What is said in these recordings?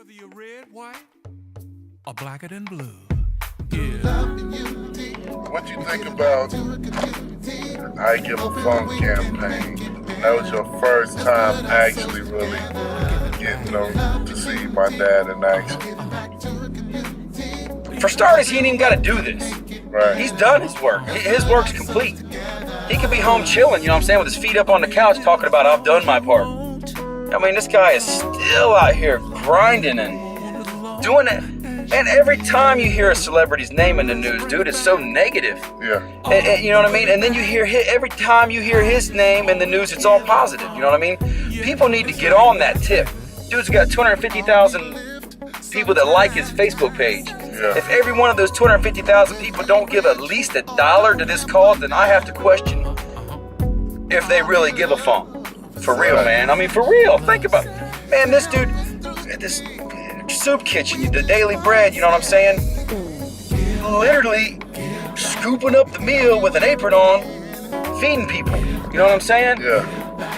Whether you're red, white, or blacker than blue. Yeah. What you think about I Give a Funk campaign? That was your first time actually really getting to see my dad in action. For starters, he ain't even got to do this. Right. He's done his work. His work's complete. He could be home chilling, you know what I'm saying, with his feet up on the couch talking about I've done my part. I mean, this guy is still out here grinding and doing it. And every time you hear a celebrity's name in the news, dude, it's so negative. Yeah. And you know what I mean? And then you hear every time you hear his name in the news, it's all positive. You know what I mean? People need to get on that tip. Dude's got 250,000 people that like his Facebook page. Yeah. If every one of those 250,000 people don't give at least $1 to this cause, then I have to question if they really give a funk. For real, man. I mean, for real. Think about it. Man, this dude, this soup kitchen, the Daily Bread, you know what I'm saying? Literally scooping up the meal with an apron on, feeding people. You know what I'm saying? Yeah.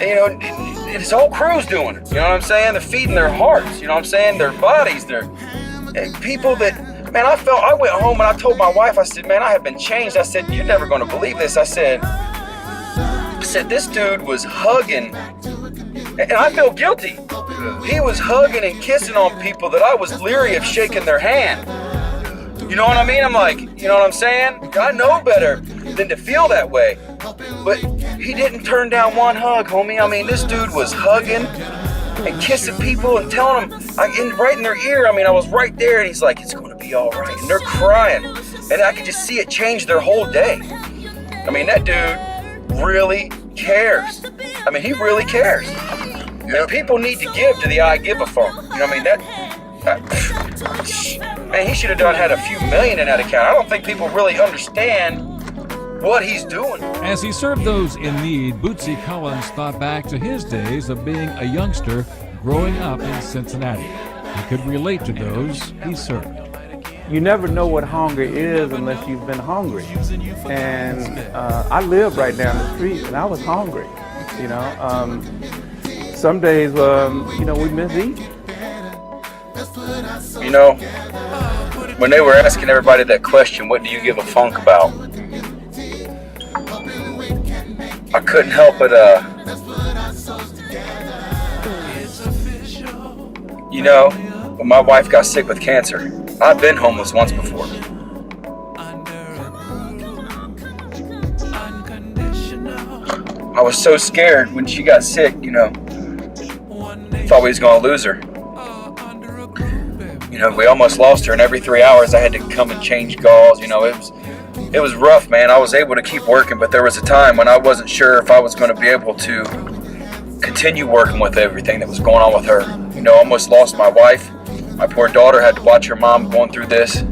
And, you know, his whole crew's doing it. You know what I'm saying? They're feeding their hearts. You know what I'm saying? Their bodies. They're people that, man, I went home and I told my wife, I said, man, I have been changed. I said, you're never going to believe this. I said, this dude was hugging, and I feel guilty. He was hugging and kissing on people that I was leery of shaking their hand. You know what I mean? I'm like, you know what I'm saying? I know better than to feel that way. But he didn't turn down one hug, homie. I mean, this dude was hugging and kissing people and telling them, right in their ear. I mean, I was right there, and he's like, it's going to be all right. And they're crying. And I could just see it change their whole day. I mean, that dude really cares. I mean, he really cares. Yep. And people need to give to the I Give a Funk. You know what I mean? Man, he should have had a few million in that account. I don't think people really understand what he's doing. As he served those in need, Bootsy Collins thought back to his days of being a youngster growing up in Cincinnati. He could relate to those he served. You never know what hunger is unless you've been hungry. And I live right down the street, and I was hungry. You know, some days, you know, we miss eating. You know, when they were asking everybody that question, what do you give a funk about? I couldn't help but, you know, when my wife got sick with cancer, I've been homeless once before. I was so scared when she got sick, you know, thought we was gonna lose her. You know, we almost lost her, and every 3 hours I had to come and change gauze. You know, it was rough, man. I was able to keep working, but there was a time when I wasn't sure if I was going to be able to continue working with everything that was going on with her. You know, almost lost my wife. My poor daughter had to watch her mom going through this.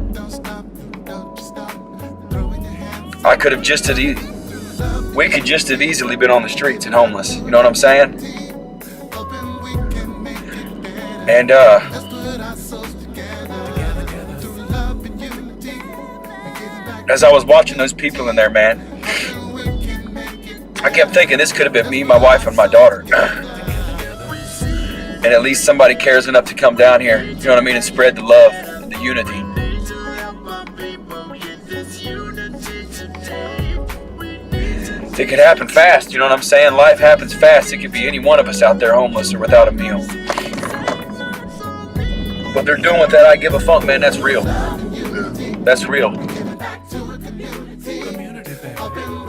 We could just have easily been on the streets and homeless. You know what I'm saying? And, as I was watching those people in there, man, I kept thinking this could have been me, my wife, and my daughter. And at least somebody cares enough to come down here, you know what I mean, and spread the love and the unity. It could happen fast, you know what I'm saying? Life happens fast. It could be any one of us out there homeless or without a meal. What they're doing with that I Give a Funk, man, that's real. That's real. Community, baby.